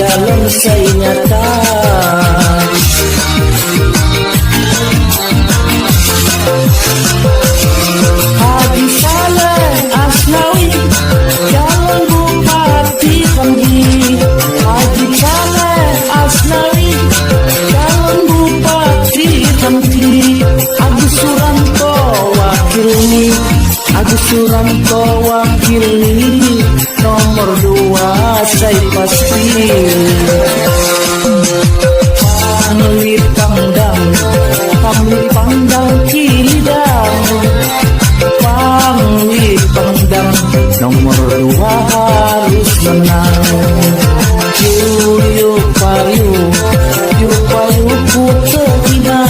calon saya nyata. Haji Saleh Asnawi calon bupati Kemdi. Haji Saleh Asnawi calon bupati Kemdi. Agus Suranto wakilni, Agus Suranto wakilni, nomor 2 saya pasti. Panglit Pangdam, Panglit Pangdam Kidang, Panglit Pangdam nomor 2 harus menang. Yuk payu, yuk payu putihina,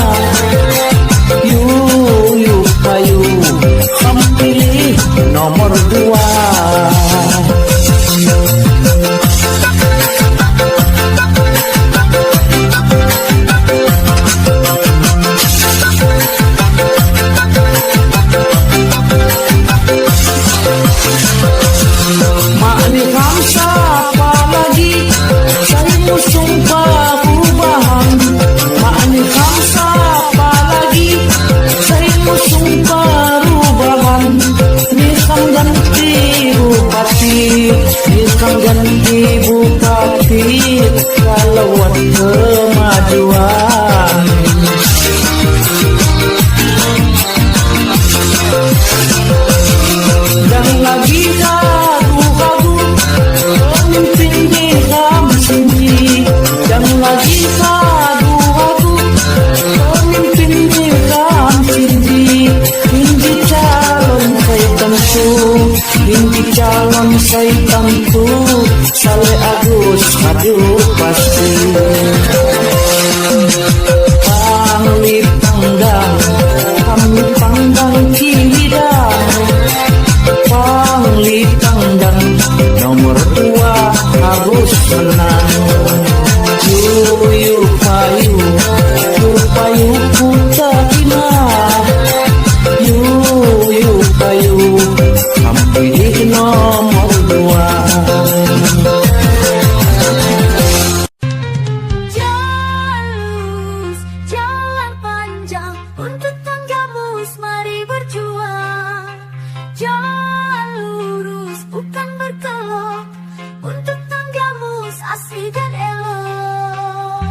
yuk payu, kamu pilih nomor 2. Ganti bupati kalau kemajuan. Dan lagi gaduh-gaduh pemimpin di Kamsini. Dan lagi gaduh-gaduh pemimpin di Kamsini. Ini calon saya tentu, ini calon saya tentu. Saleh Agus maju pasti. Panglit Pangdam, Panglit Pangdam Kidang, Panglit Pangdam nomor 2 harus menang. Yuk payu, yuk payu putihina, yuk payu, kamu pilih nomor 2. Asli dan elok.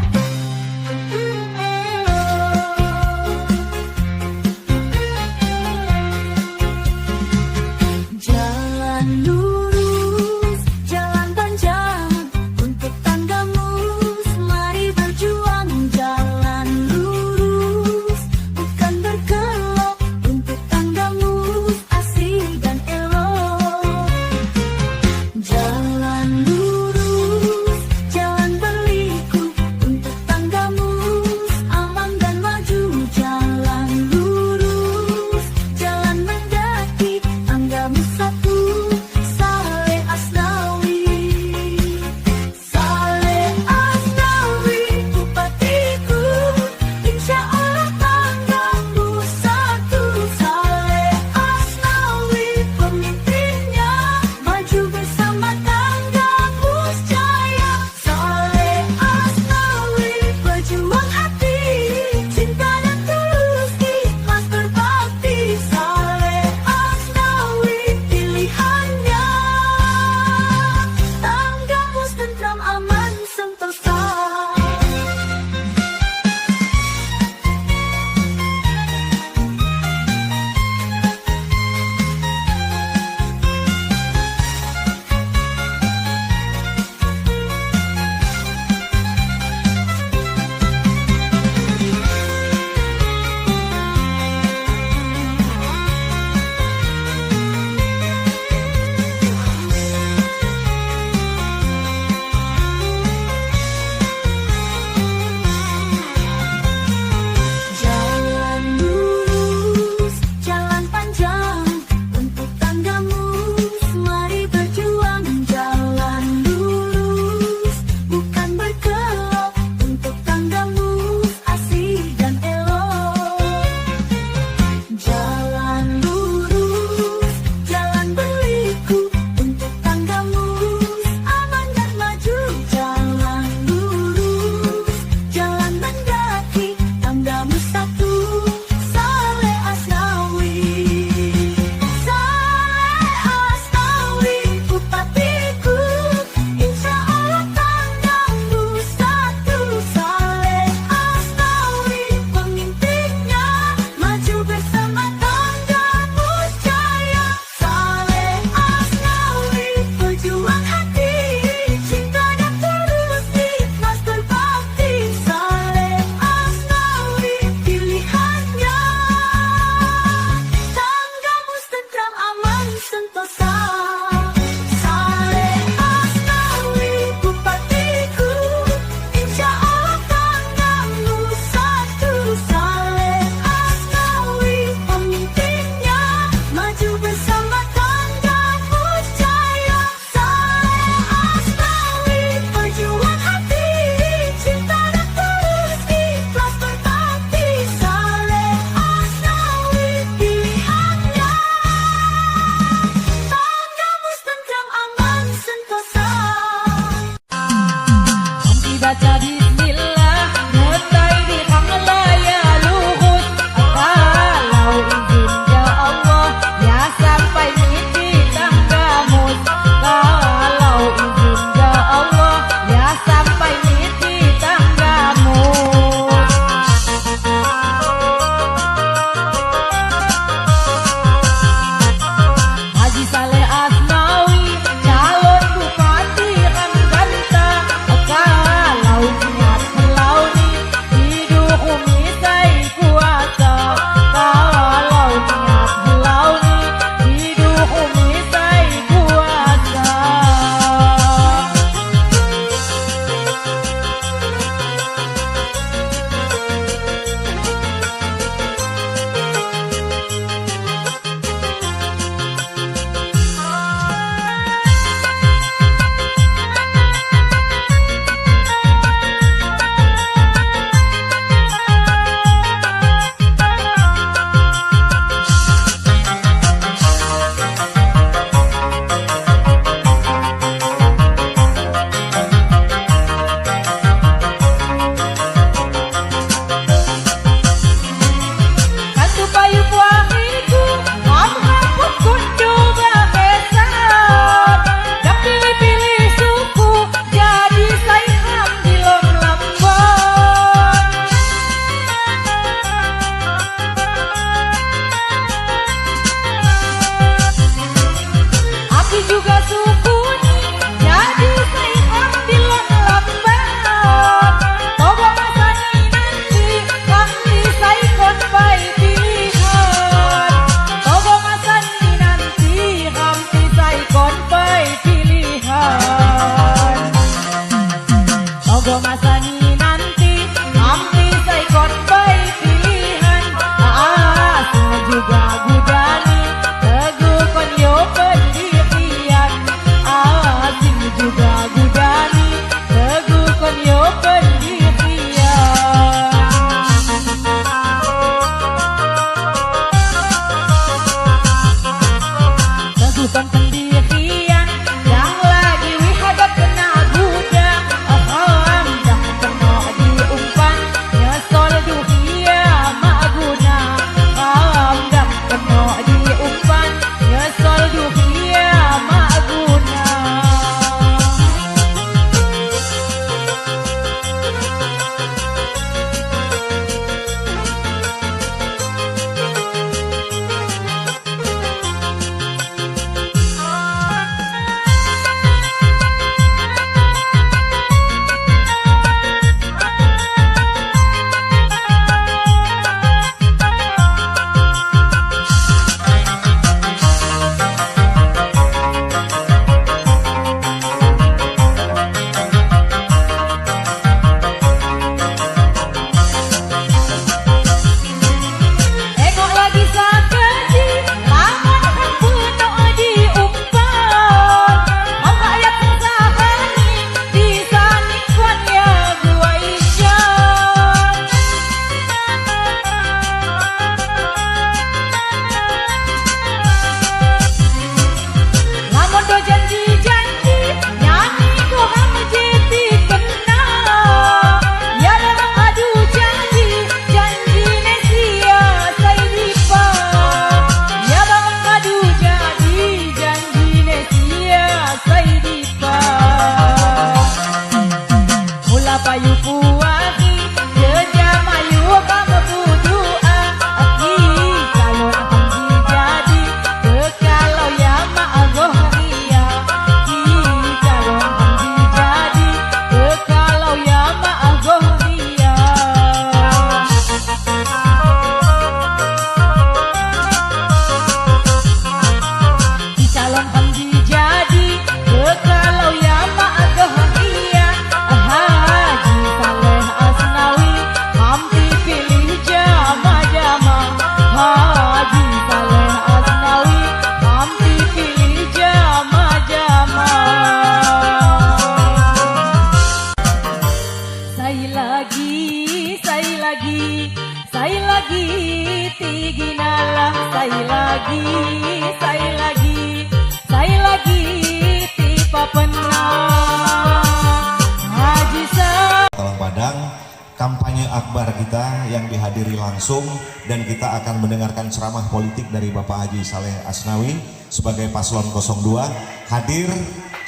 Kampanye akbar kita yang dihadiri langsung, dan kita akan mendengarkan ceramah politik dari Bapak Haji Saleh Asnawi sebagai paslon 02. Hadir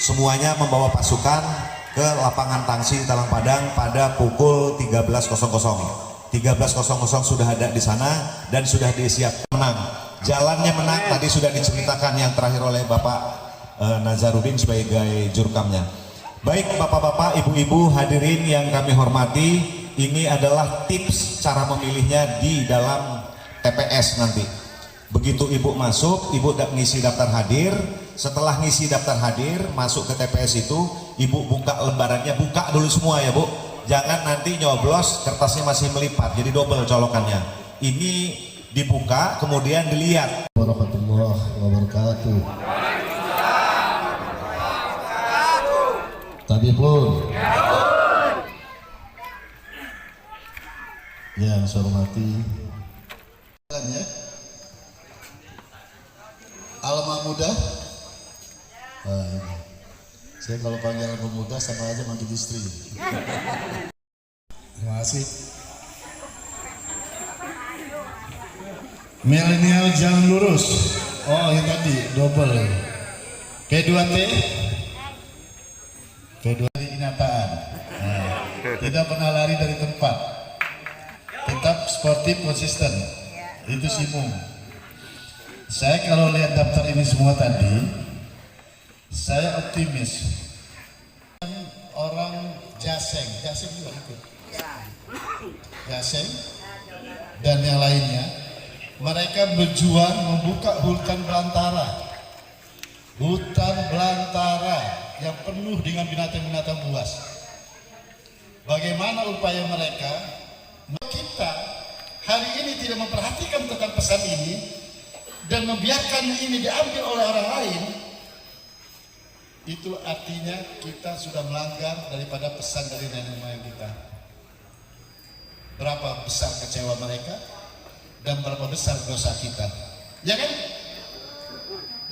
semuanya membawa pasukan ke lapangan Tangsi Talang Padang pada pukul 13.00. 13.00 sudah ada di sana dan sudah disiapkan menang. Jalannya menang tadi sudah diceritakan yang terakhir oleh Bapak Nazarudin sebagai jurkamnya. Baik Bapak-bapak, Ibu-ibu hadirin yang kami hormati, ini adalah tips cara memilihnya di dalam TPS nanti. Begitu Ibu masuk, Ibu ngisi daftar hadir. Setelah ngisi daftar hadir, masuk ke TPS itu, Ibu buka lembarannya, buka dulu semua ya Bu. Jangan nanti nyoblos, kertasnya masih melipat, jadi double colokannya. Ini dibuka, kemudian dilihat. Warahmatullahi wabarakatuh. Tapi pun yang saya hormati ya. Alma muda, saya kalau panggil alma muda sama aja manggil istri. Terima kasih. Milenial jalan lurus. Oh yang tadi double. P2T, P2 kenyataan. Tidak pernah lari dari tempat. Tetap sportif konsisten. Itu Simung. Saya kalau lihat daftar ini semua tadi, saya optimis. Orang Jaseng juga ikut. Jaseng dan yang lainnya, mereka berjuang membuka hutan belantara yang penuh dengan binatang-binatang buas. bagaimana upaya mereka. Kita hari ini tidak memperhatikan tentang pesan ini dan membiarkan ini diambil oleh orang lain, itu artinya kita sudah melanggar daripada pesan dari nenek moyang kita. Berapa besar kecewa mereka dan berapa besar dosa kita, ya kan?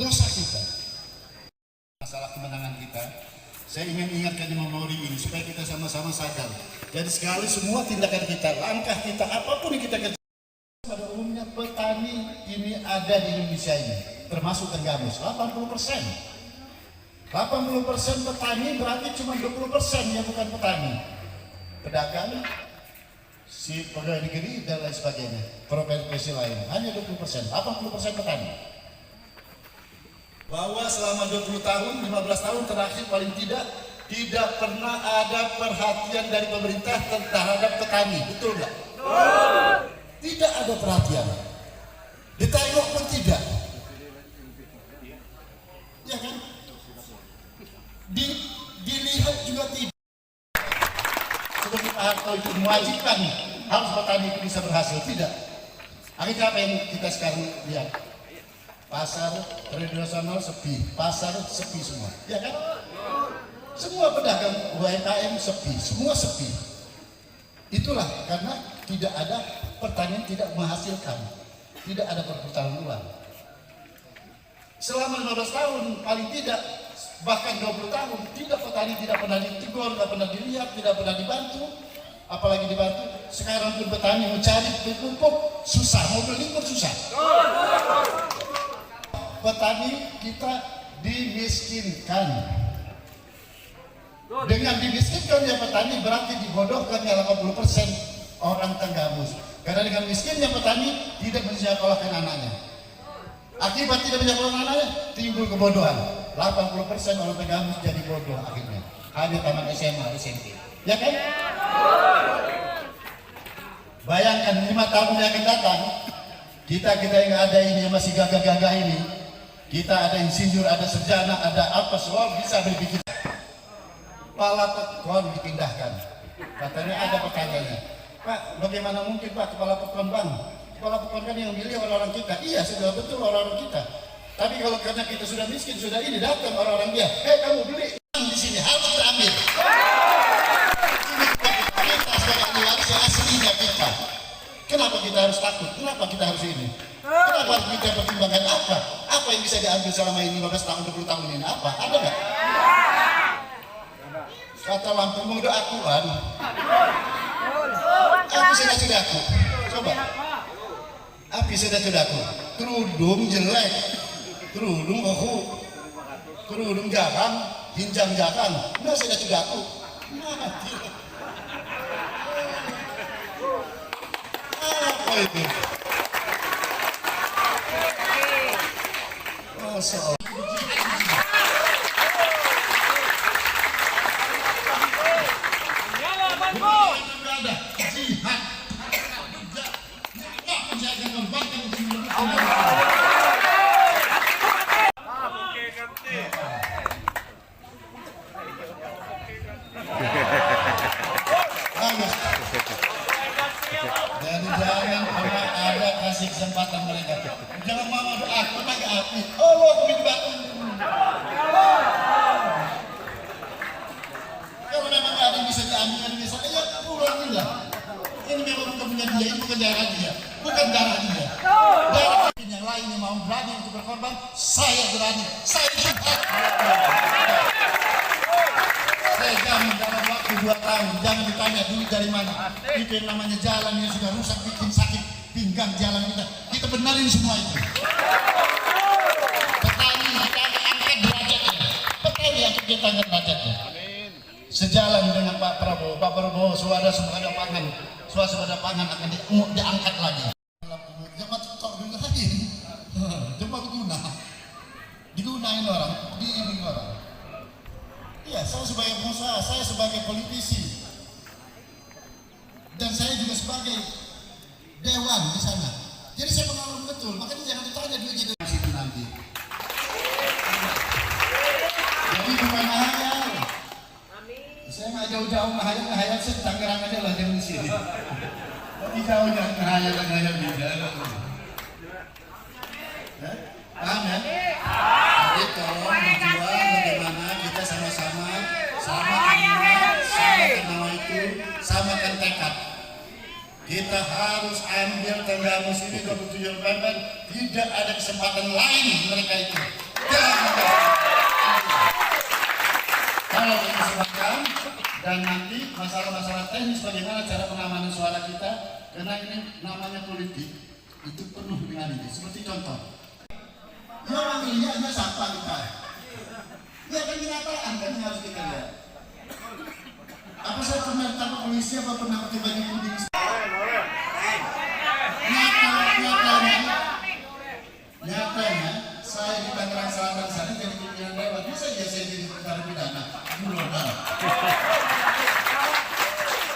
Dosa kita. Masalah kemenangan kita, saya ingin ingatkan di memori ini supaya kita sama-sama sadar. Jadi sekali semua tindakan kita, langkah kita, apapun yang kita kerjakan, pada umumnya petani ini ada di Indonesia ini, termasuk Tenggamus, 80%. 80% petani berarti cuma 20% yang bukan petani. Pedagang, si pegawai negeri dan lain sebagainya, profesi lain, hanya 20%, 80% petani. Bahwa selama 20 tahun, 15 tahun terakhir paling tidak pernah ada perhatian dari pemerintah terhadap petani, betul nggak? Tidak ada perhatian, ditengok pun tidak, ya kan? Dilihat juga tidak. Seperti Pak Harto itu mewajibkan harus petani itu bisa berhasil, tidak. Akhirnya apa yang kita sekarang lihat? Pasar tradisional sepi, pasar sepi semua, ya kan? Semua pedagang UMKM sepi, semua sepi. Itulah karena tidak ada pertanian, tidak menghasilkan, tidak ada perputaran uang. Selama 15 tahun paling tidak, bahkan 20 tahun, tidak petani tidak pernah ditegur, tidak pernah dilihat, tidak pernah dibantu, apalagi dibantu. Sekarang pun petani mencari pupuk susah, mau beli pun susah. Petani kita dimiskinkan. Dengan dimiskinkan ya petani berarti dibodohkan ya 80% orang Tenggamus. Karena dengan miskinnya petani tidak menyekolahkan anaknya. Akibat tidak menyekolahkan anaknya timbul kebodohan. 80% orang Tenggamus jadi bodoh akhirnya. Hanya tamat SMA, SMP. Ya kan? Bayangkan 5 tahun yang akan datang, kita yang ada ini yang masih gagah-gagah ini, kita ada insinyur, ada sarjana, ada apa, semua bisa berpikir. Kepala pekon dipindahkan. Katanya ada pertanyaannya, Pak, bagaimana mungkin Pak kepala pekon Bang? Kepala pekon kan yang milih orang-orang kita. Iya, sudah betul orang-orang kita. Tapi kalau karena kita sudah miskin, sudah ini datang orang-orang dia, kamu beli di sini harus terambil. Ini kita sebagai keluarga aslinya kita. Kenapa kita harus takut? Kenapa kita harus ini? Kenapa kita pertimbangkan apa? Apa yang bisa diambil selama ini 15 tahun, 20 tahun ini? Apa? Ada nggak? Kata lampu muda akuan. Api sudah aku. Coba. Api sudah aku. Kerudung jelek. Kerudung kohu. Kerudung jarang. Hinjang jarang. Nah sudah aku. Mati. Apa itu? Masya Allah. Jadi jangan pernah ada kasih kesempatan mereka. Jangan mau aku pakai api. Oh, aku batu. Kalau memang ada yang bisa diambil, bisa ya pulang lah. Ini memang bukan punya dia, ini bukan darah dia, bukan darah dia. Darah yang lain yang mau berani untuk berkorban, saya berani, saya juga. Saya jamin dalam waktu 2 tahun, jangan ditanya duit dari mana. Itu yang namanya jalan yang sudah rusak, bikin sakit pinggang jalan kita. Kita benarin semua itu. Petani kita akan angkat derajatnya. Petani yang kita angkat derajatnya. Sejalan dengan Pak Prabowo. Pak Prabowo suara sumber pangan, akan diangkat lagi. Jemaat tok dulu lagi. Jemaat digunain orang, diiring orang. Iya, saya sebagai pengusaha, saya sebagai politisi, dan saya juga sebagai dewan di sana. Jadi saya pengalaman betul, makanya jangan ditanya duitnya dari situ nanti. Jadi bukan hanya, saya jauh-jauh ngahayal sih Tangerang aja lah yang di sini. Tapi jauh jangan ngahayal di dalam. Paham ya? Jadi tolong berjuang bagaimana kita sama-sama samakan niat, samakan nawa itu, samakan tekad. Kita harus ambil Tenggamus ini 27 November, tidak ada kesempatan lain mereka itu. Kalau kesempatan dan nanti masalah-masalah teknis bagaimana cara pengamanan suara kita, karena ini namanya politik itu penuh dengan ini. Seperti contoh. Ya orang lihatnya siapa kita? Ya kan kenyataan kan yang harus kita lihat. Apa saya pernah ditangkap polisi apa pernah pakai baju putih? Nyatanya saya di Tangerang Selatan sana jadi pimpinan dewan. Bisa aja saya jadi perkara pidana. Belum ada.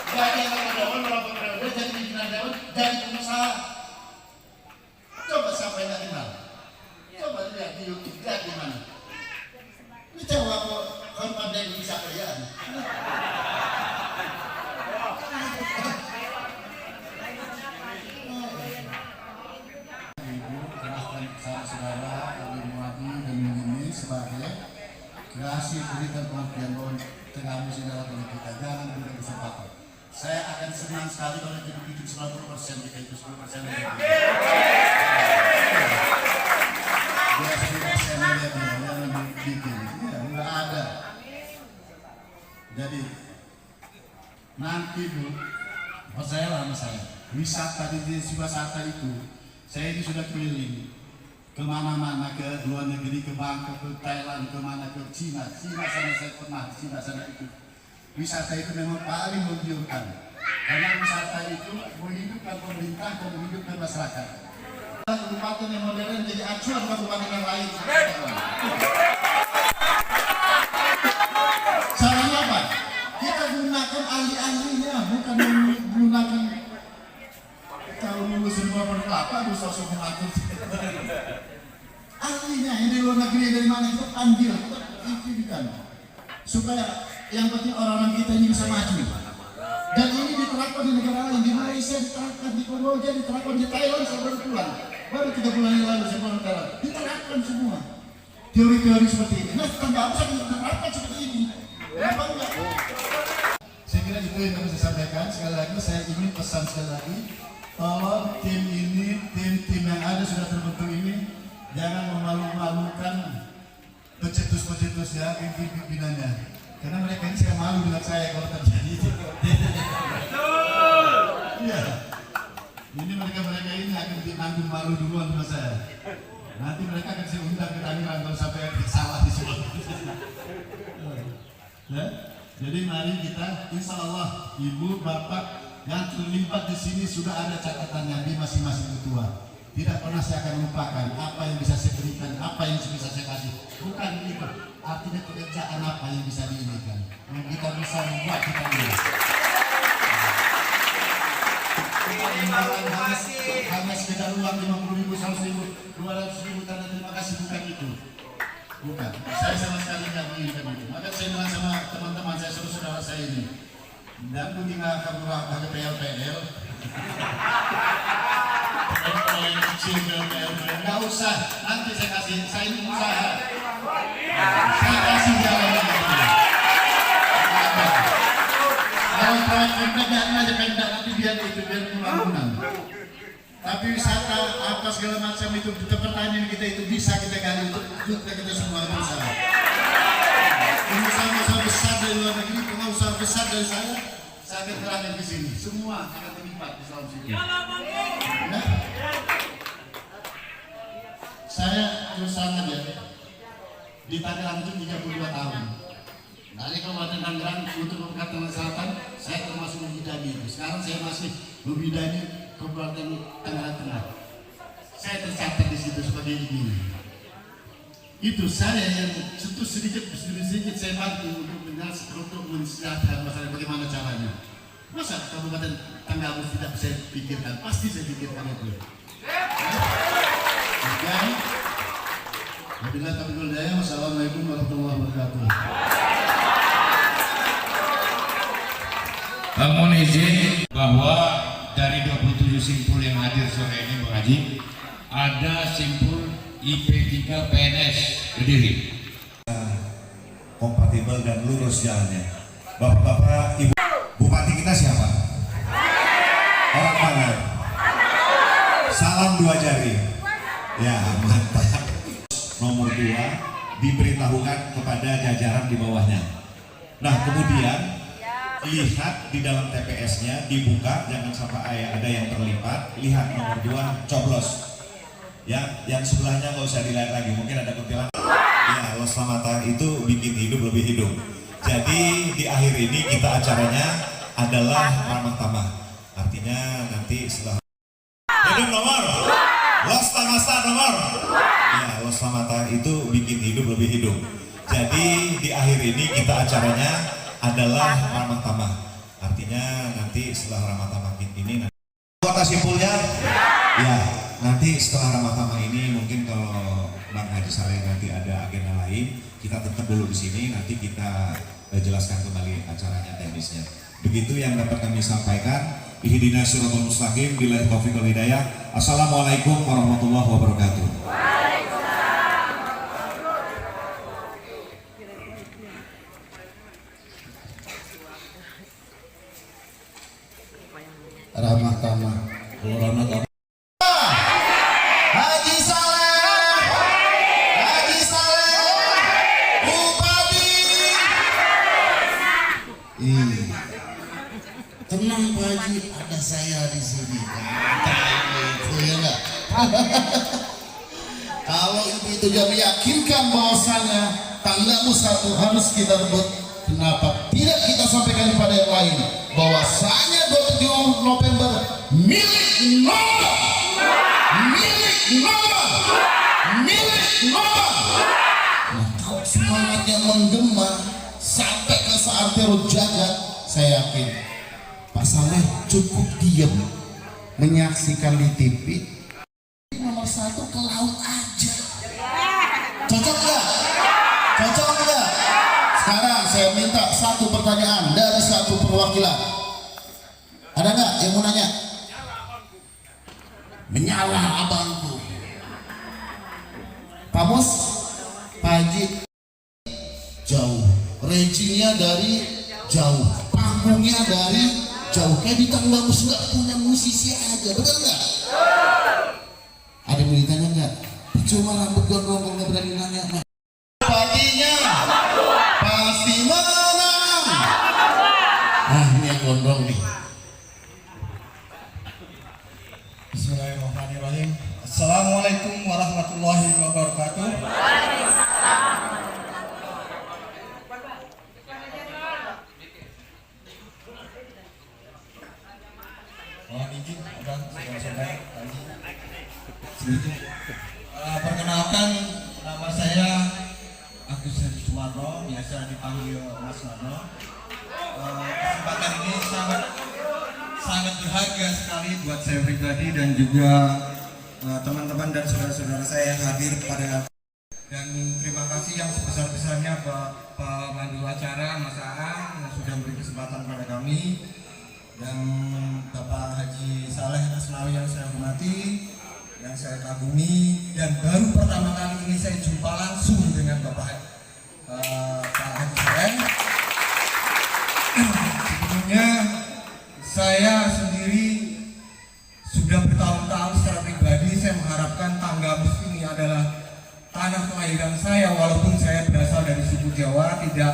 Jadi orang dewan berapa periode jadi pimpinan dewan jadi pengusaha. Coba siapa yang tak kenal? Coba lihat di YouTube, lihat di mana. Ini coba kalau ada yang bisa kalian. Ibu, kerahkan saudara, kami menguati dan ini sebagai kreasi berikan pengertian bahwa Tenggamus ini adalah milik kita. Jangan berikan kesempatan. Saya akan senang sekali kalau itu begitu 90% jika itu 10% lebih. Nggak ada. Jadi nanti Bu, saya lama saya wisata di wisata itu, saya ini sudah keliling kemana-mana, ke luar negeri, ke Bangkok, ke Thailand, kemana, ke Cina sana saya pernah, Cina sana itu. Wisata itu memang paling menggiurkan, karena wisata itu menghidupkan pemerintah dan menghidupkan masyarakat. Kabupaten yang modern jadi acuan kabupaten yang lain. Caranya apa? Kita gunakan ahli-ahlinya, bukan menggunakan kalau lulus di bawah berkelapa, harus sosok mengatur. Ahlinya yang di luar negeri dari mana kita panggil, kita aktifkan supaya yang penting orang-orang kita ini bisa maju. Dan ini diterapkan di negara lain, di Malaysia diterapkan, di Kamboja diterapkan, di Thailand saya baru pulang. Baru 3 bulan yang lalu saya pulang ke Thailand. Diterapkan semua teori-teori seperti ini. Nah, Tenggamus bisa diterapkan seperti ini. Kenapa enggak? Saya kira itu yang kami sampaikan. Sekali lagi saya ingin pesan sekali lagi, tolong tim ini, tim yang ada sudah terbentuk ini, jangan memalu-malukan pecetus-pecetusnya, pimpinannya. Karena mereka ini saya malu dengan saya kalau terjadi itu. Iya. Ini mereka ini akan ditanggung malu duluan sama saya. Nanti mereka akan saya undang ke Tangerang kalau sampai salah di sini. Ya? Jadi mari kita, insya Allah ibu, bapak yang terlibat di sini sudah ada catatannya di masing-masing ketua. Tidak pernah saya akan lupakan apa yang bisa saya berikan, apa yang bisa saya kasih. Bukan itu, artinya pekerjaan apa yang bisa diinikan, yang kita bisa membuat kita ini. Hanya sekedar uang 50.000, 100.000, 200.000 tanda terima kasih, bukan itu. Bukan, saya sama sekali tidak menginginkan itu. Maka saya bilang sama teman-teman saya, saudara saya ini, dan mungkin akan ada PL-PL. Yang kecil nggak usah, nanti saya kasih, saya ini usaha, saya kasih jalan kalau proyek pendagaan aja pendak, nanti biar itu biar pembangunan. Tapi wisata apa segala macam itu, pertanian kita itu bisa kita gali untuk kita semua berusaha. Pengusaha besar dari luar negeri, pengusaha besar dari saya akan terangkan ke sini, semua akan terlibat di dalam sini. Nah, saya terus sangat ya, di Tangerang itu 32 tahun. Dari Kabupaten Tangerang untuk Kabupaten Selatan, saya termasuk membidangi itu. Sekarang saya masih membidangi Kabupaten Tangerang Tengah. Saya tercatat di situ sebagai ini. Itu saya yang sedikit saya bantu untuk mensejahterakan masalah bagaimana caranya. Masa Kabupaten Tenggamus tidak saya pikirkan? Pasti saya pikirkan itu. Jadi, wabillahi taufiq wal hidayah. Wassalamualaikum warahmatullahi wabarakatuh. Mohon izin bahwa dari 27 simpul yang hadir sore ini Bang Haji, ada simpul IP3 PNS Kediri. Kompatibel dan lurus jalannya. Bapak-bapak, ibu, bupati kita siapa? Orang mana? Salam dua jari. Ya, mantap. Nomor 2 diberitahukan kepada jajaran di bawahnya. Nah, kemudian lihat di dalam TPS-nya dibuka, jangan sampai ada yang terlipat. Lihat nomor 2, coblos. Ya, yang sebelahnya nggak usah dilihat lagi. Mungkin ada kuntilanak. Ya, los selamatan itu bikin hidup lebih hidup. Jadi di akhir ini kita acaranya adalah ramah tamah. Artinya nanti setelah hidup nomor, los tamasta nomor. Ya, los selamatan itu bikin hidup lebih hidup. Jadi di akhir ini kita acaranya adalah ramah tamah. Artinya nanti setelah ramah tamah ini kota simpulnya, ya nanti setelah ramah tamah ini mungkin kalau Bang Haji Saleh nanti ada agenda lain, kita tetap dulu di sini. Nanti kita jelaskan kembali acaranya teknisnya. Begitu yang dapat kami sampaikan. Ihdinas siratal mustaqim, billahi taufiq wal hidayah. Assalamualaikum warahmatullahi wabarakatuh. Ramah tamah. Ramah tamah. Haji Saleh, Haji Saleh, Bupati. Tenang Pak Haji, ada saya di sini. Itu ya enggak? Kalau itu dia meyakinkan bahwasannya tanggamu satu harus kita rebut, kenapa tidak kita sampaikan kepada yang lain bahwasanya 27 November milik Nomor, milik Nomor, milik Nomor. Nah, kalau semangatnya menggema sampai ke saat terus jagat, saya yakin Pak Saleh cukup diam menyaksikan di TV. Nomor 1 ke laut aja. Cocok nggak? Cocok nggak? Sekarang saya minta satu pertanyaan dari satu perwakilan. Ada nggak yang mau nanya? Menyala abangku. Pak Bos, Pak Haji jauh, rejinya dari jauh, panggungnya dari jauh. Kayak di Tanggamus nggak punya musisi aja, benar nggak? Ada yang mau ditanya nggak? Cuma rambut gondrong kalau nggak berani nanya. Bupatinya pasti menang. Ah, ini yang gondrong nih. Bismillahirrahmanirrahim. Assalamualaikum warahmatullahi wabarakatuh. Mohon izin kepada saudara-saudara tadi. Perkenalkan, nama saya Agus Hadi Sumarno, biasa dipanggil Mas Marno. Kesempatan ini sangat berharga sekali buat saya pribadi dan juga teman-teman dan saudara-saudara saya yang hadir pada. Dan terima kasih yang sebesar-besarnya Pak Mandu acara Mas Aang yang sudah memberi kesempatan pada kami, dan Bapak Haji Saleh Asnawi yang saya hormati, yang saya kagumi, dan baru pertama kali ini saya jumpa langsung dengan Bapak Haji Saleh. Sebelumnya saya sendiri sudah bertahun-tahun secara pribadi saya mengharapkan Tanggamus ini adalah tanah kelahiran saya, walaupun saya berasal dari suku Jawa, tidak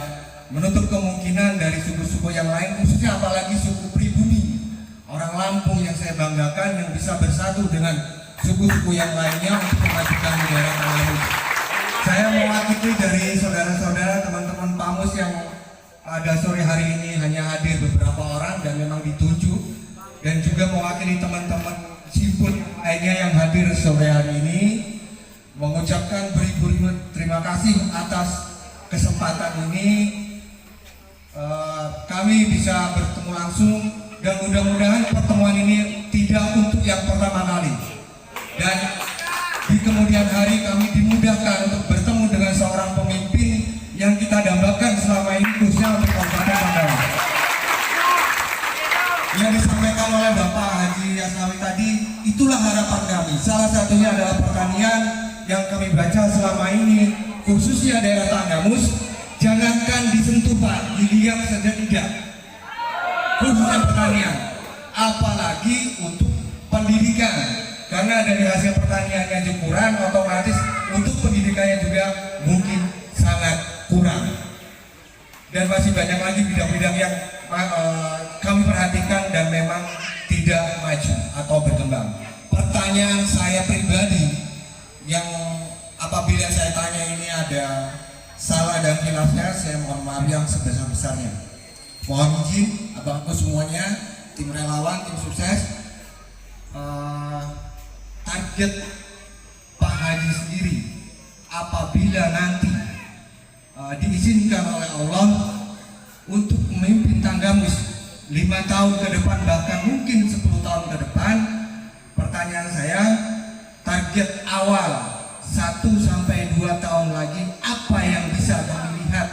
menutup kemungkinan dari suku-suku yang lain, khususnya apalagi suku pribumi orang Lampung yang saya banggakan yang bisa bersatu dengan suku-suku yang lainnya untuk memajukan negara Tanggamus. Saya mewakili dari saudara-saudara teman-teman Pamus yang pada sore hari ini hanya hadir beberapa orang dan memang ditunjuk, dan juga mewakili teman-teman simpul lainnya yang hadir sore hari ini, mengucapkan beribu-ribu terima kasih atas kesempatan ini. Kami bisa bertemu langsung dan mudah-mudahan pertemuan ini tidak untuk yang pertama kali, dan di kemudian hari kami dimudahkan untuk bertemu dengan seorang pemimpin yang kita dambakan selama ini, khususnya untuk Kabupaten Pandawa. Asnawi tadi, itulah harapan kami. Salah satunya adalah pertanian yang kami baca selama ini, khususnya daerah Tanggamus, jangankan disentuh Pak, dilihat saja tidak. Khususnya pertanian, apalagi untuk pendidikan, karena dari hasil pertaniannya juga kurang, otomatis untuk pendidikannya juga mungkin sangat kurang. Dan masih banyak lagi bidang-bidang yang kami perhatikan dan memang tidak maju atau berkembang. Pertanyaan saya pribadi yang apabila saya tanya ini ada salah dan khilafnya, saya mohon maaf yang sebesar-besarnya. Mohon izin abangku semuanya, tim relawan, tim sukses, target Pak Haji sendiri apabila nanti diizinkan oleh Allah untuk memimpin Tanggamus 5 tahun ke depan, bahkan mungkin 10 tahun ke depan, pertanyaan saya, target awal 1-2 tahun lagi apa yang bisa kami lihat,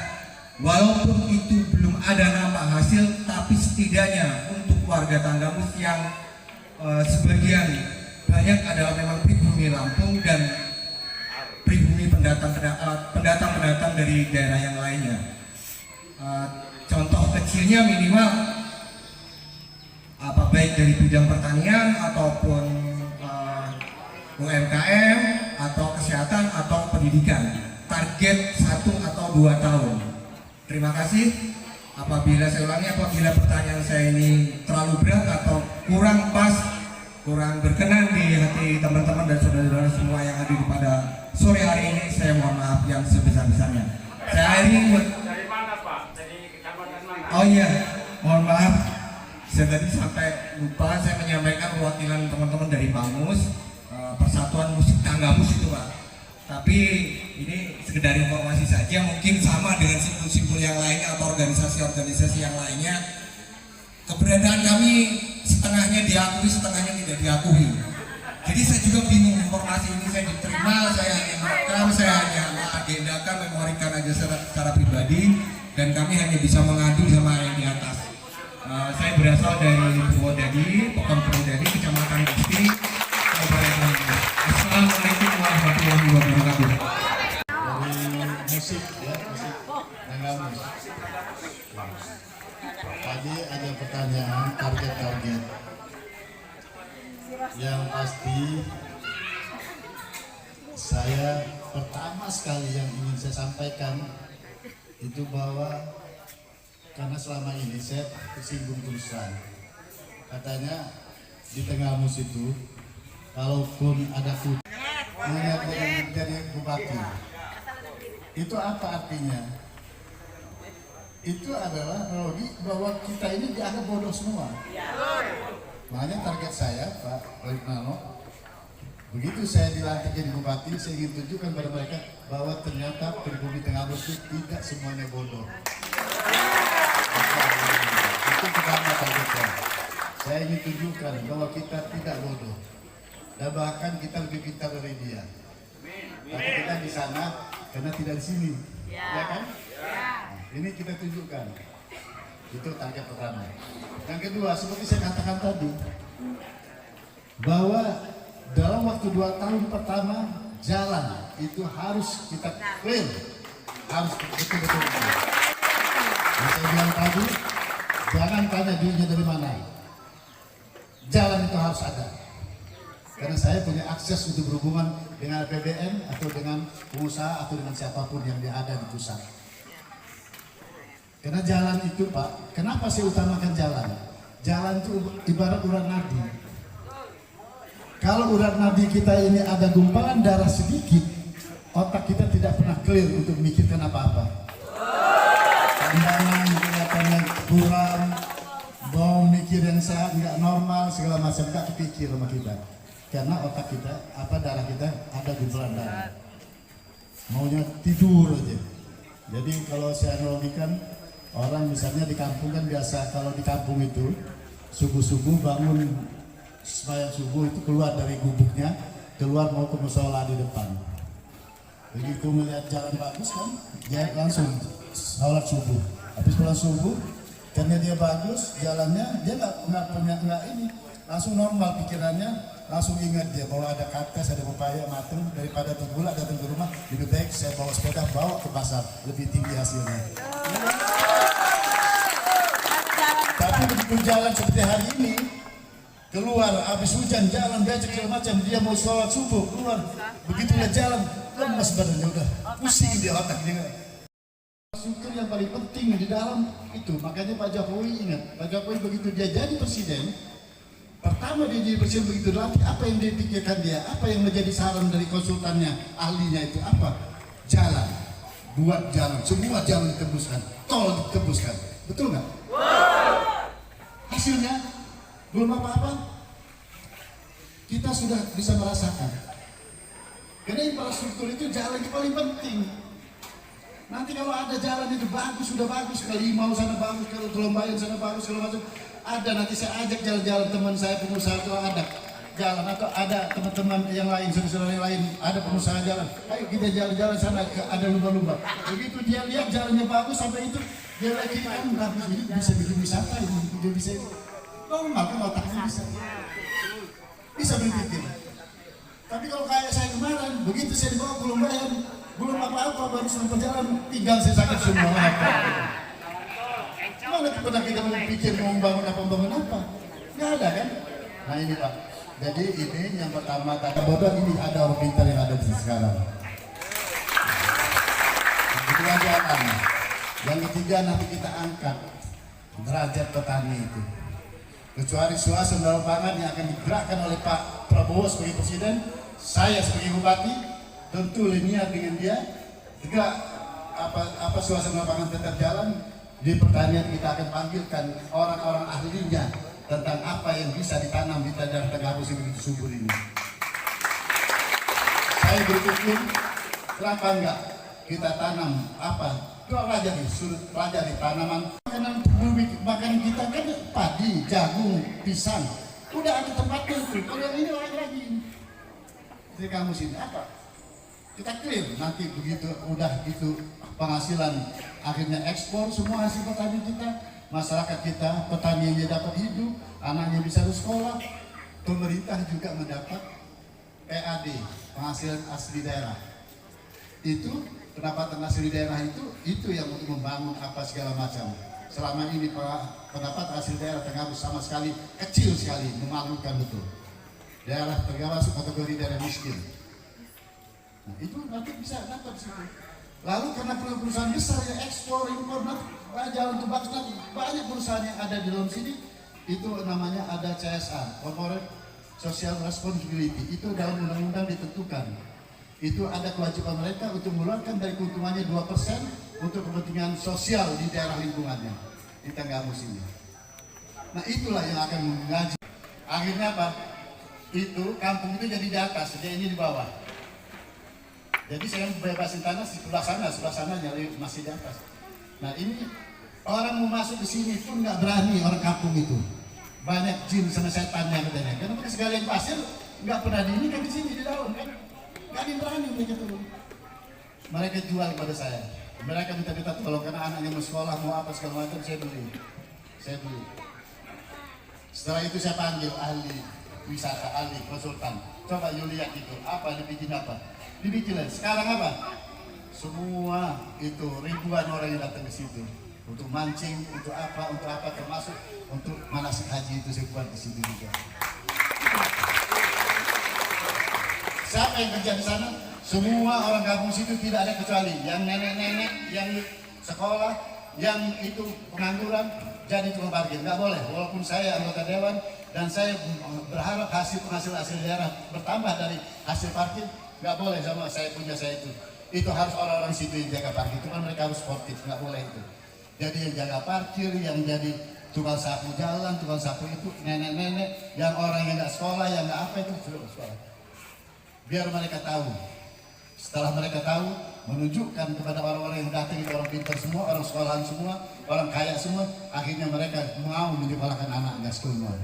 walaupun itu belum ada nampak hasil, tapi setidaknya untuk warga Tanggamus yang sebagian banyak adalah memang pribumi Lampung dan pribumi pendatang dari daerah yang lainnya. Contoh kecilnya minimal apa baik dari bidang pertanian ataupun UMKM atau kesehatan atau pendidikan, target 1 atau 2 tahun. Terima kasih. Apabila saya ulangi, apabila pertanyaan saya ini terlalu berat atau kurang pas, kurang berkenan di hati teman-teman dan saudara-saudara semua yang hadir pada sore hari ini, saya mohon maaf yang sebesar-besarnya. Saya akhiri. Dari mana Pak? Dari Kecamatan mana? Oh iya, mohon maaf. Saya tadi sampai lupa saya menyampaikan perwakilan teman-teman dari Bamus, Persatuan Musik Tanggamus itu Pak. Tapi ini sekedar informasi saja, mungkin sama dengan simpul-simpul yang lainnya atau organisasi-organisasi yang lainnya. Keberadaan kami setengahnya diakui, setengahnya tidak diakui. Jadi saya juga bingung, informasi ini saya diterima, saya hanya merekam, saya hanya mengagendakan, memorikan aja secara pribadi, dan kami hanya bisa mengadu sama yang di atas. Saya berasal dari Purwodadi, Pokon Purwodadi, Kecamatan Gusti, Kabupaten Tanggamus. Assalamualaikum warahmatullahi wabarakatuh. Dari musik ya, musik Tanggamus. Tadi ada pertanyaan target-target. Yang pasti saya pertama sekali yang ingin saya sampaikan itu bahwa karena selama ini saya tersinggung terusan, katanya di Tanggamus itu kalaupun ada jadi bupati, itu apa artinya? Itu adalah analogi bahwa kita ini dianggap bodoh semua. Makanya target saya, Pak Nano, begitu saya dilantik jadi bupati, saya ingin tunjukkan pada mereka bahwa ternyata pribumi Tanggamus itu tidak semuanya bodoh. Itu pertama target saya. Saya ingin tunjukkan bahwa kita tidak bodoh, dan bahkan kita lebih pintar dari dia. Tapi kita di sana karena tidak di sini, ya kan? Ini kita tunjukkan. Itu target pertama. Yang kedua, seperti saya katakan tadi, bahwa dalam waktu 2 tahun pertama, jalan itu harus kita clear, harus betul-betul. Yang saya bilang tadi, jangan tanya duitnya dari mana. Jalan itu harus ada. Karena saya punya akses untuk berhubungan dengan APBN atau dengan pengusaha atau dengan siapapun yang ada di pusat. Karena jalan itu Pak, kenapa saya utamakan jalan? Jalan itu ibarat urat nadi. Kalau urat nadi kita ini ada gumpalan darah sedikit, otak kita tidak pernah clear untuk memikirkan apa-apa. Pandangan kelihatannya kurang, mau mikir yang sehat, nggak normal, segala macam, nggak kepikir sama kita. Karena otak kita, darah kita ada gumpalan darah. Maunya tidur aja. Jadi kalau saya analogikan, orang misalnya di kampung kan biasa, kalau di kampung itu subuh-subuh bangun sembahyang subuh itu keluar dari gubuknya, keluar mau ke musola di depan. Begitu melihat jalan bagus kan, dia langsung sholat subuh. Habis sholat subuh, karena dia bagus jalannya, dia nggak langsung normal pikirannya, langsung ingat dia bahwa ada kaktus, ada pepaya matang, daripada tengkulak datang ke rumah, lebih baik saya bawa sepeda, bawa ke pasar, lebih tinggi hasilnya. Tapi begitu jalan seperti hari ini, keluar habis hujan, jalan becek segala macam, dia mau sholat subuh, keluar, begitu dia jalan, lemas badannya udah, pusing dia otaknya. Struktur yang paling penting di dalam itu, makanya Pak Jokowi ingat, Pak Jokowi begitu dia jadi presiden, pertama dia jadi presiden begitu dilantik, apa yang dia pikirkan dia, apa yang menjadi saran dari konsultannya, ahlinya itu apa? Jalan, buat jalan, semua jalan ditembuskan, tol ditembuskan, betul nggak? Hasilnya belum apa-apa, kita sudah bisa merasakan. Karena infrastruktur itu jalan yang paling penting. Nanti kalau ada jalan itu bagus, sudah bagus, ke Limau sana bagus, ke Tulumbayan sana bagus, segala macam. Ada nanti saya ajak jalan-jalan teman saya pengusaha itu ada jalan, atau ada teman-teman yang lain, saudara-saudara yang lain, ada pengusaha jalan. Ayo kita jalan-jalan sana, ada lumba-lumba. Begitu dia lihat jalannya bagus sampai itu, dia lagi kan bagus, ini bisa bikin wisata, ini dia bisa normal kan otaknya bisa berpikir. Tapi kalau kayak saya kemarin, begitu saya dibawa Tulumbayan, belum apa-apa, baru sampai jalan, tinggal saya sakit semua. Mana pernah kita mau pikir mau membangun apa? Nggak ada kan? Nah ini Pak, jadi ini yang pertama, kata bodoh ini ada orang pintar yang ada di sekarang. Yang kedua jalan. Yang ketiga nanti kita angkat derajat petani itu. Kecuali suasana lapangan yang akan digerakkan oleh Pak Prabowo sebagai presiden, saya sebagai bupati, tentu linear dengan dia, juga apa suasana lapangan tetap jalan. Di pertanian kita akan panggilkan orang-orang ahlinya tentang apa yang bisa ditanam di daerah Tenggarus yang begitu subur ini. Saya berpikir, kenapa enggak kita tanam apa? Coba pelajari, suruh pelajari tanaman. Makanan kita kan padi, jagung, pisang. Udah ada tempatnya itu. Kalau yang ini lagi. Jadi kamu sini apa? Kita klaim nanti begitu udah itu penghasilan akhirnya ekspor semua hasil petani kita, masyarakat kita, petaninya dapat hidup, anaknya bisa bersekolah, pemerintah juga mendapat PAD, penghasilan asli daerah. Itu pendapatan asli daerah itu yang untuk membangun apa segala macam. Selama ini pendapat asli daerah Tenggarus sama sekali kecil sekali, memalukan betul. Daerah Tenggarus kategori daerah miskin. Nah, itu nanti bisa dapat situ. Lalu karena perusahaan besar yang ekspor, impor, jalan untuk bagus, banyak perusahaan yang ada di dalam sini, itu namanya ada CSR, Corporate Social Responsibility. Itu dalam undang-undang ditentukan. Itu ada kewajiban mereka untuk mengeluarkan dari keuntungannya 2% untuk kepentingan sosial di daerah lingkungannya di Tenggarus ini. Nah itulah yang akan mengaji. Akhirnya apa? Itu kampung itu jadi di atas, jadi ini di bawah. Jadi saya bebasin tanah di sebelah sana nyari masih di atas. Nah ini orang mau masuk ke sini pun nggak berani, orang kampung itu. Banyak jin sama setannya katanya. Karena mereka sekalian pasir nggak pernah ini kan di sini di dalam kan. Nggak ada yang berani mereka turun. Mereka jual kepada saya. Mereka minta tolong karena anaknya mau sekolah mau apa segala macam, saya beli. Setelah itu saya panggil ahli wisata, ahli konsultan. Coba you lihat itu apa dibikin apa. Dibikinlah. Sekarang apa? Semua itu ribuan orang yang datang ke situ untuk mancing, untuk apa termasuk untuk manasik haji itu saya buat di situ juga. Siapa yang kerja di sana? Semua orang kampung situ tidak ada kecuali yang nenek-nenek, yang sekolah, yang itu pengangguran, jadi tukang parkir. Nggak boleh. Walaupun saya anggota dewan dan saya berharap hasil daerah bertambah dari hasil parkir. Nggak boleh sama saya punya saya itu harus orang-orang situ yang jaga parkir. Itu kan mereka harus sportif, nggak boleh itu. Jadi yang jaga parkir, yang jadi tukang sapu jalan, tukang sapu itu nenek-nenek, yang orang yang nggak sekolah, yang nggak apa itu sudah sekolah. Biar mereka tahu. Setelah mereka tahu, menunjukkan kepada orang-orang yang datang itu orang pintar semua, orang sekolahan semua, orang kaya semua, akhirnya mereka mau menyekolahkan anaknya sekolah.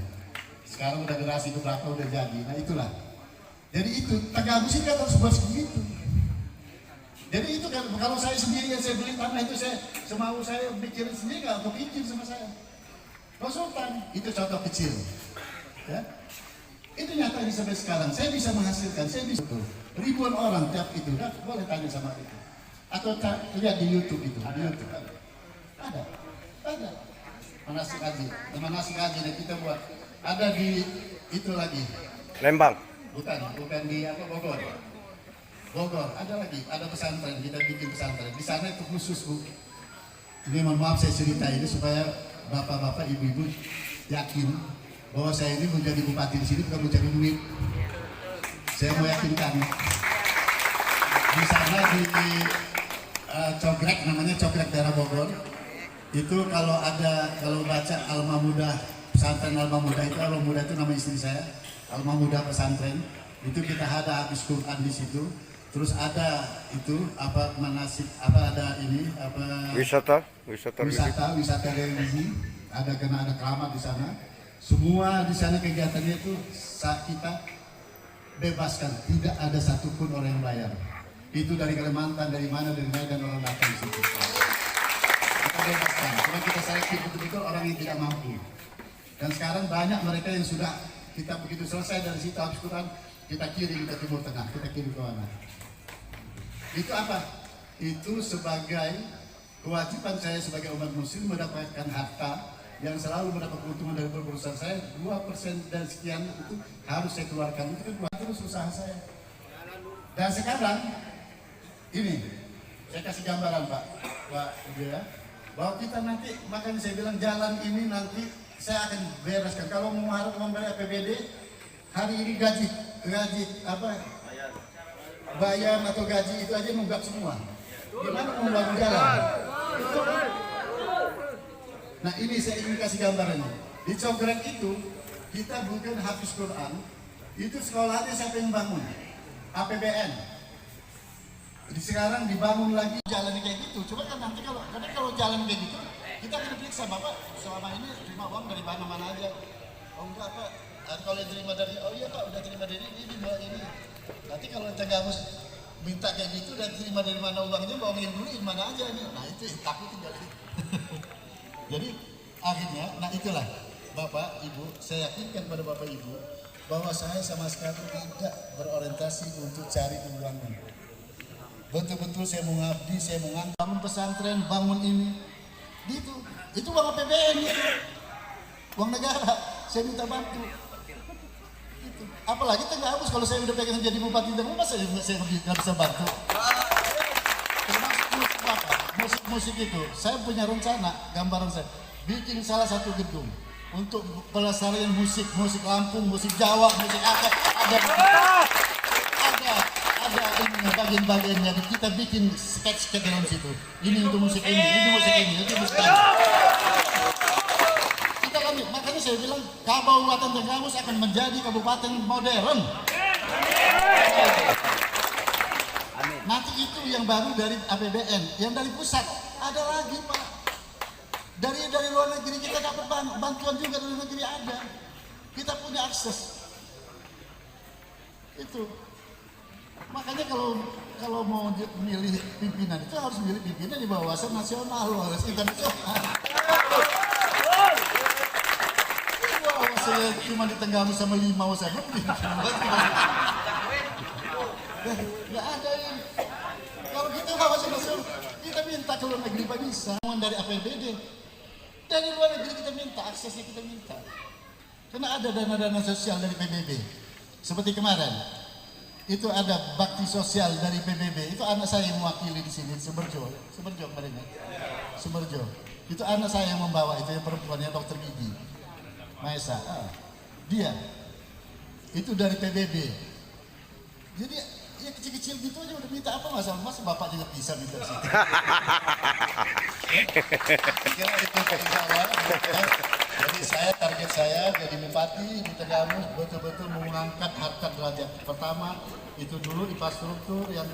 Sekarang udah generasi keberapa udah jadi. Nah itulah. Jadi itu Tenggarus ini kan harus buat begitu. Jadi itu kan kalau saya sendiri yang saya beli tanah itu saya semau saya bikin sendiri nggak kepikir sama saya. Konsultan itu contoh kecil. Ya. Itu nyata ini sampai sekarang. Saya bisa menghasilkan, saya bisa ribuan orang tiap itu. Nah, boleh tanya sama itu. Atau lihat di YouTube itu, di YouTube ada. Manasik haji, manasik haji yang kita buat ada di itu lagi. Lembang. Bukan di apa Bogor, ada lagi, ada pesantren, kita bikin pesantren. Di sana itu khusus Bu. Ini mohon maaf saya cerita ini supaya bapak-bapak, ibu-ibu yakin bahwa saya ini menjadi bupati di sini bukan mencari duit. Saya mau yakinkan. Di sana di Cogrek, namanya Cogrek daerah Bogor. Itu kalau baca Alma Muda, pesantren Alma Muda itu, Alma Muda itu nama istri saya, Alma Muda pesantren. Itu kita ada habis Quran di situ. Terus ada itu apa manasik apa ada ini apa wisata religi, ada karena ada keramat di sana. Semua di sana kegiatannya itu saat kita bebaskan, tidak ada satupun orang yang bayar. Itu dari Kalimantan, dari mana, dari Medan orang datang di situ. Kita bebaskan, cuma kita selektif betul-betul orang yang tidak mampu. Dan sekarang banyak mereka yang sudah kita begitu selesai dari situ habis Quran, kita kirim ke Timur Tengah, kita kirim ke mana? Itu apa? Itu sebagai kewajiban saya sebagai umat muslim mendapatkan harta yang selalu mendapat keuntungan dari perusahaan saya 2% dan sekian itu harus saya keluarkan. Itu kan terus usaha saya. Dan sekarang ini saya kasih gambaran Pak ya, bahwa kita nanti, makanya saya bilang jalan ini nanti saya akan bereskan. Kalau mau harap membayar APBD hari ini gaji apa? Bayar atau gaji itu aja nunggak semua. Gimana mau membangun jalan? Nah ini saya ingin kasih gambarannya. Di Cogrek itu kita bukan hafiz Quran. Itu sekolahnya siapa yang bangun? APBN. Jadi sekarang dibangun lagi jalan kayak gitu. Coba kan nanti kalau jalan kayak gitu, kita akan periksa Bapak selama ini terima uang dari mana aja. Oh enggak Pak. Kalau yang terima dari, oh iya Pak udah terima dari ini. Nanti kalau Tenggamus minta kayak gitu dan terima dari mana uangnya, bohongin dulu mana aja nih. Nah itu takut tinggal itu. Jadi akhirnya, nah itulah Bapak Ibu, saya yakinkan pada Bapak Ibu bahwa saya sama sekali tidak berorientasi untuk cari uang. Betul-betul saya mau ngabdi, saya mau bangun pesantren, bangun ini. Itu uang APBN itu. Uang negara, saya minta bantu. Apalagi Tenggamus kalau saya udah pengen jadi bupati Tenggamus, saya nggak bisa bantu. Termasuk musik itu, saya punya rencana, gambaran saya bikin salah satu gedung untuk pelestarian musik Lampung, musik Jawa, musik apa ada ini bagian-bagiannya. Kita bikin sketch dalam situ. Ini untuk musik ini musik ini, itu musik ini. Makanya saya bilang Kabupaten Tenggamus akan menjadi kabupaten modern. Nanti itu yang baru dari APBN, yang dari pusat ada lagi Pak. Dari luar negeri kita dapat bantuan juga dari negeri ada. Kita punya akses. Itu. Makanya kalau mau milih pimpinan itu harus milih pimpinan di bawah nasional, harus internasional. Saya cuma di Tenggamus sama Limau saja, nggak ada yang. Kalau kita kawasan nasional, kita minta ke luar negeri Pak bisa, dari APBD, dari luar negeri kita minta, aksesnya kita minta. Karena ada dana-dana sosial dari PBB, seperti kemarin, itu ada bakti sosial dari PBB, itu anak saya yang mewakili di sini, Semerjo kemarin, Semerjo. Itu anak saya yang membawa, itu yang perempuannya dokter gigi. Maesa, dia itu dari PBB. Jadi ya kecil-kecil gitu aja udah minta apa masalah, masa bapak juga bisa minta sih. Jadi target saya jadi bupati di Tenggamus betul-betul mengangkat harkat derajat. Pertama itu dulu infrastruktur, yang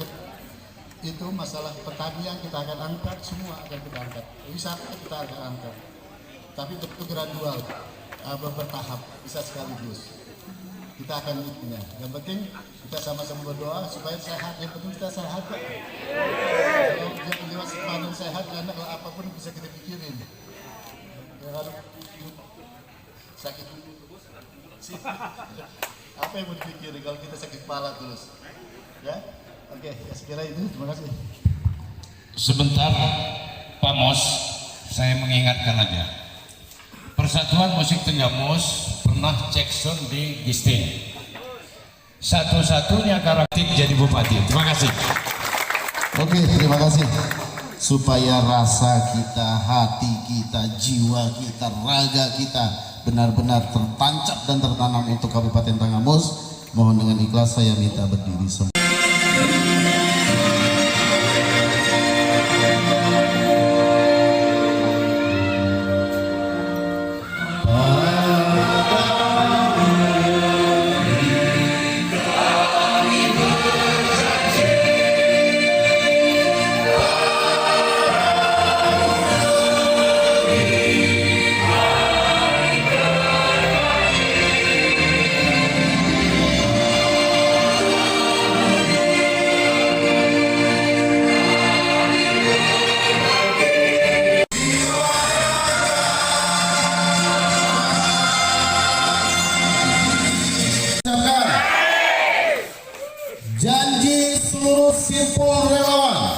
itu masalah pertanian kita akan angkat, semua akan kita angkat. Wisata kita akan angkat. Tapi itu gradual. Bertahap, bisa sekaligus. Kita akan ikutnya. Yang penting kita sama-sama berdoa supaya sehat. Yang penting kita sehat. Kalau jiwa sepanjang sehat, karena apapun bisa kita pikirin. Sakit. Apa yang mau dipikirin kalau kita sakit kepala terus? Ya, oke, ya sekira itu. Terima kasih. Sebentar, Pak Mos, saya mengingatkan aja. Persatuan Musik Tenggamus pernah cek sound di Gisting. Satu-satunya karakter jadi bupati. Terima kasih. Oke, terima kasih. Supaya rasa kita, hati kita, jiwa kita, raga kita benar-benar tertancap dan tertanam untuk Kabupaten Tanggamus, mohon dengan ikhlas saya minta berdiri semua. Janji seluruh simpul relawan.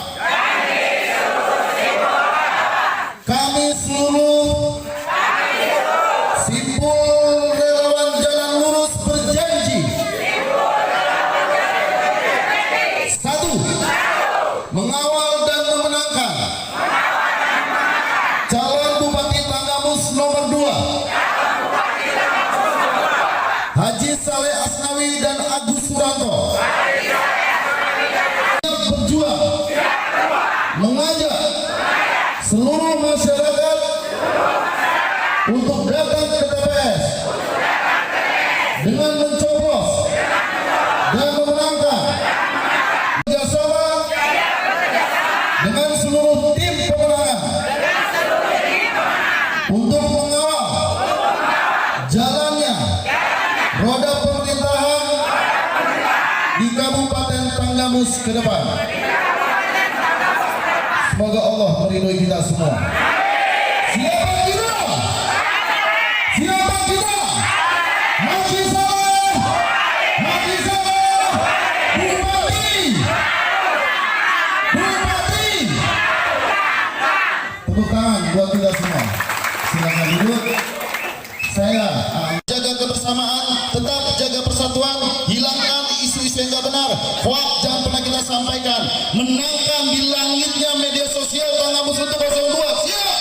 Kami seluruh simpul relawan Jalan Lurus berjanji. Satu, mengawal dan memenangkan calon Bupati Tanggamus nomor 2 Haji Saleh Asnawi dan Agus Suranto. Berjuang mengajak seluruh masyarakat untuk datang ke TPS dengan mencoblos dan memenangkan kerjasama dengan seluruh tim pemenangan untuk mengawal jalannya roda pemerintahan di Kabupaten Tanggamus ke depan. Semoga Allah meridhoi kita semua. Siapa kita? Siapa kita? Haji Saleh, Haji Saleh, Bupati, Bupati. Tepuk tangan buat kita semua. Silakan duduk. Saya jaga kebersamaan, tetap jaga persatuan, hilangkan isu-isu yang tidak benar, hoax jangan pernah kita sampaikan, menangkan di langitnya media sosial Tanggamus untuk 02. Siap?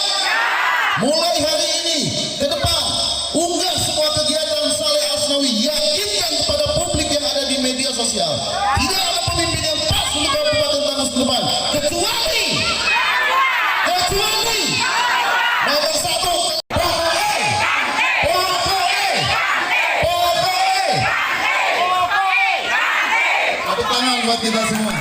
Mulai hari ini ke depan, unggah semua kegiatan Saleh Asnawi, yakinkan kepada publik yang ada di media sosial, tidak ada pemimpin yang pas untuk Kabupaten Tanggamus ke depan, kecuali nomor 1. Buat kita semua.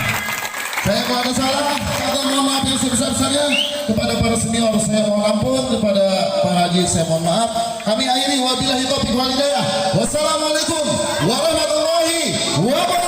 Saya kalau ada salah, saya mohon maaf yang sebesar-besarnya. Kepada para senior saya mohon ampun, kepada Pak Haji saya mohon maaf. Kami akhiri wabillahi taufiq wal hidayah. Wassalamualaikum warahmatullahi wabarakatuh.